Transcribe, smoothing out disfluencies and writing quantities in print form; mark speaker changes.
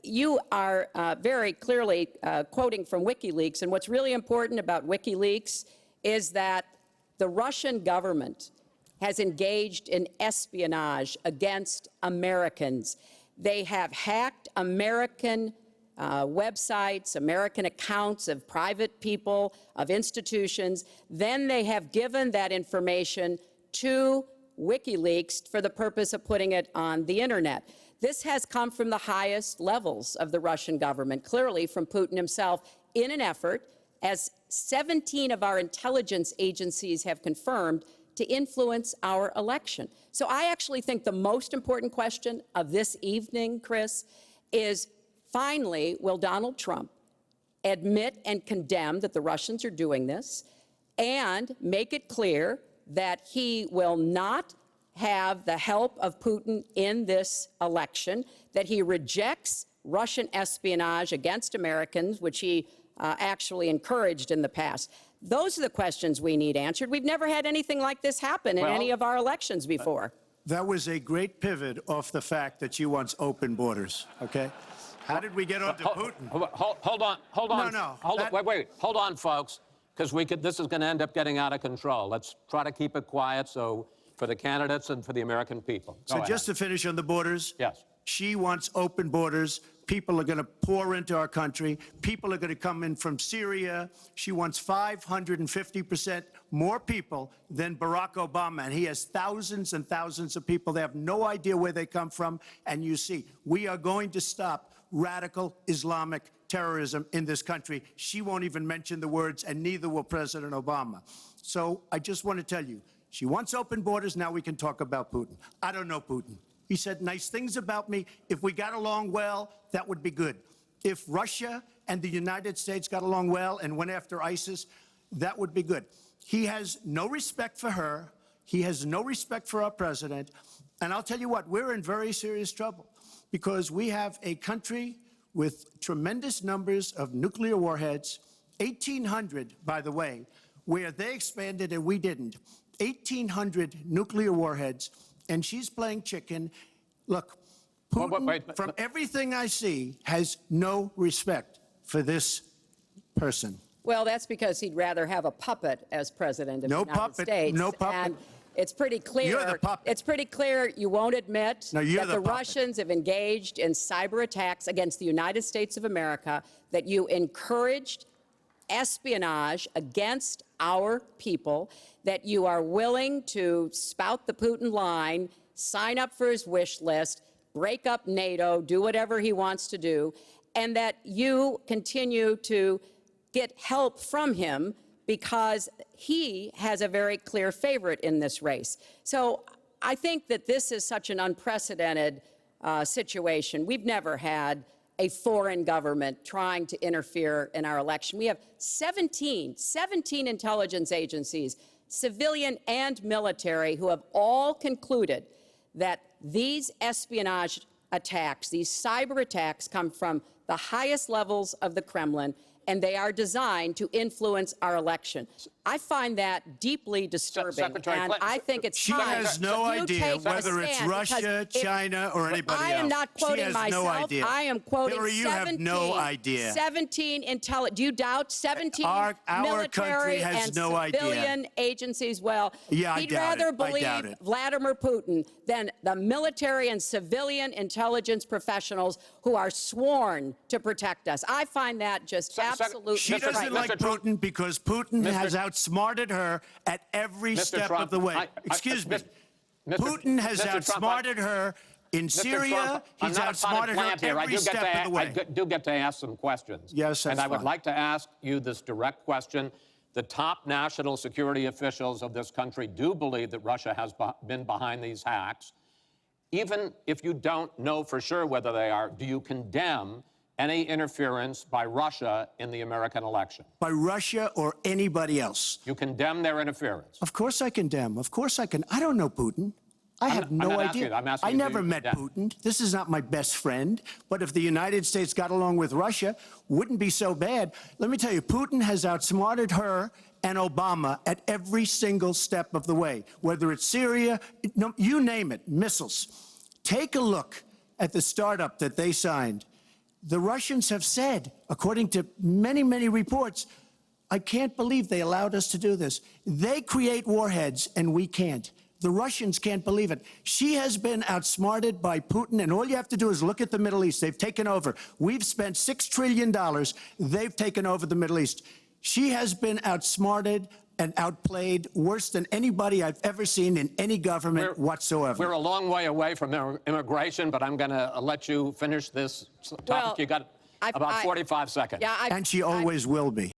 Speaker 1: you are very clearly quoting from WikiLeaks, and what's really important about WikiLeaks is that the Russian government has engaged in espionage against Americans. They have hacked American websites, American accounts of private people, of institutions. Then they have given that information to WikiLeaks for the purpose of putting it on the internet. This has come from the highest levels of the Russian government, clearly from Putin himself, in an effort, as 17 of our intelligence agencies have confirmed, to influence our election. So I actually think the most important question of this evening, Chris, is finally, will Donald Trump admit and condemn that the Russians are doing this and make it clear that he will not have the help of Putin in this election, that he rejects Russian espionage against Americans, which he actually encouraged in the past. Those are the questions we need answered. We've never had anything like this happen in any of our elections before.
Speaker 2: That was a great pivot off the fact that you want open borders, okay? How did we get on to Putin?
Speaker 3: Hold on. No. Wait. Hold on, folks, because this is going to end up getting out of control. Let's try to keep it quiet for the candidates and for the American people.
Speaker 2: So just to finish on the borders.
Speaker 3: Yes.
Speaker 2: She wants open borders. People are going to pour into our country. People are going to come in from Syria. She wants 550% more people than Barack Obama. And he has thousands and thousands of people. They have no idea where they come from. And you see, we are going to stop radical Islamic terrorism in this country. She won't even mention the words, and neither will President Obama. So I just want to tell you, she wants open borders. Now we can talk about Putin. I don't know Putin. He said nice things about me. If we got along well, that would be good. If Russia and the United States got along well and went after ISIS, that would be good. He has no respect for her. He has no respect for our president. And I'll tell you what, we're in very serious trouble because we have a country with tremendous numbers of nuclear warheads, 1,800, by the way, where they expanded and we didn't. 1,800 nuclear warheads. And she's playing chicken. Look, Putin, from everything I see, has no respect for this person.
Speaker 1: Well, that's because he'd rather have a puppet as president of the United States.
Speaker 2: No puppet.
Speaker 1: And it's pretty clear.
Speaker 2: You're the puppet.
Speaker 1: It's pretty clear you won't admit that the
Speaker 2: puppet.
Speaker 1: Russians have engaged in cyber attacks against the United States of America, that you encouraged espionage against our people, that you are willing to spout the Putin line, sign up for his wish list, break up NATO, do whatever he wants to do, and that you continue to get help from him because he has a very clear favorite in this race. So I think that this is such an unprecedented situation. We've never had a foreign government trying to interfere in our election. We have 17 intelligence agencies, civilian and military, who have all concluded that these espionage attacks, these cyber attacks, come from the highest levels of the Kremlin, and they are designed to influence our election. I find that deeply disturbing, and I think it's time.
Speaker 2: She has no idea whether it's Russia, China, or anybody else.
Speaker 1: I am not quoting myself.
Speaker 2: No idea.
Speaker 1: I am quoting
Speaker 2: Hillary, you have no idea.
Speaker 1: 17 intelligence. Do you doubt 17
Speaker 2: our
Speaker 1: military
Speaker 2: has
Speaker 1: and
Speaker 2: no
Speaker 1: civilian
Speaker 2: idea.
Speaker 1: agencies? Well,
Speaker 2: yeah,
Speaker 1: he'd rather believe Vladimir Putin than the military and civilian intelligence professionals who are sworn to protect us. I find that just absolutely.
Speaker 2: She doesn't like Putin because Putin has outsmarted her at every step of the way. Excuse me. Putin has outsmarted her in Syria. He's outsmarted her every step of the way.
Speaker 3: I do get to ask some questions.
Speaker 2: Yes, that's
Speaker 3: and I would like to ask you this direct question. The top national security officials of this country do believe that Russia has been behind these hacks. Even if you don't know for sure whether they are, do you condemn any interference by Russia in the American election?
Speaker 2: By Russia or anybody else?
Speaker 3: You condemn their interference?
Speaker 2: Of course I condemn. Of course I can. I don't know Putin. I have no idea. I never met Putin. This is not my best friend. But if the United States got along with Russia, wouldn't be so bad. Let me tell you, Putin has outsmarted her and Obama at every single step of the way, whether it's Syria, you name it, missiles. Take a look at the startup that they signed. The Russians have said, according to many, many reports, I can't believe they allowed us to do this. They create warheads, and we can't. The Russians can't believe it. She has been outsmarted by Putin, and all you have to do is look at the Middle East. They've taken over. We've spent $6 trillion. They've taken over the Middle East. She has been outsmarted and outplayed worse than anybody I've ever seen in any government whatsoever.
Speaker 3: We're a long way away from immigration, but I'm going to let you finish this topic.
Speaker 1: Well,
Speaker 3: You got about 45 seconds.
Speaker 1: Yeah,
Speaker 2: And she always will be.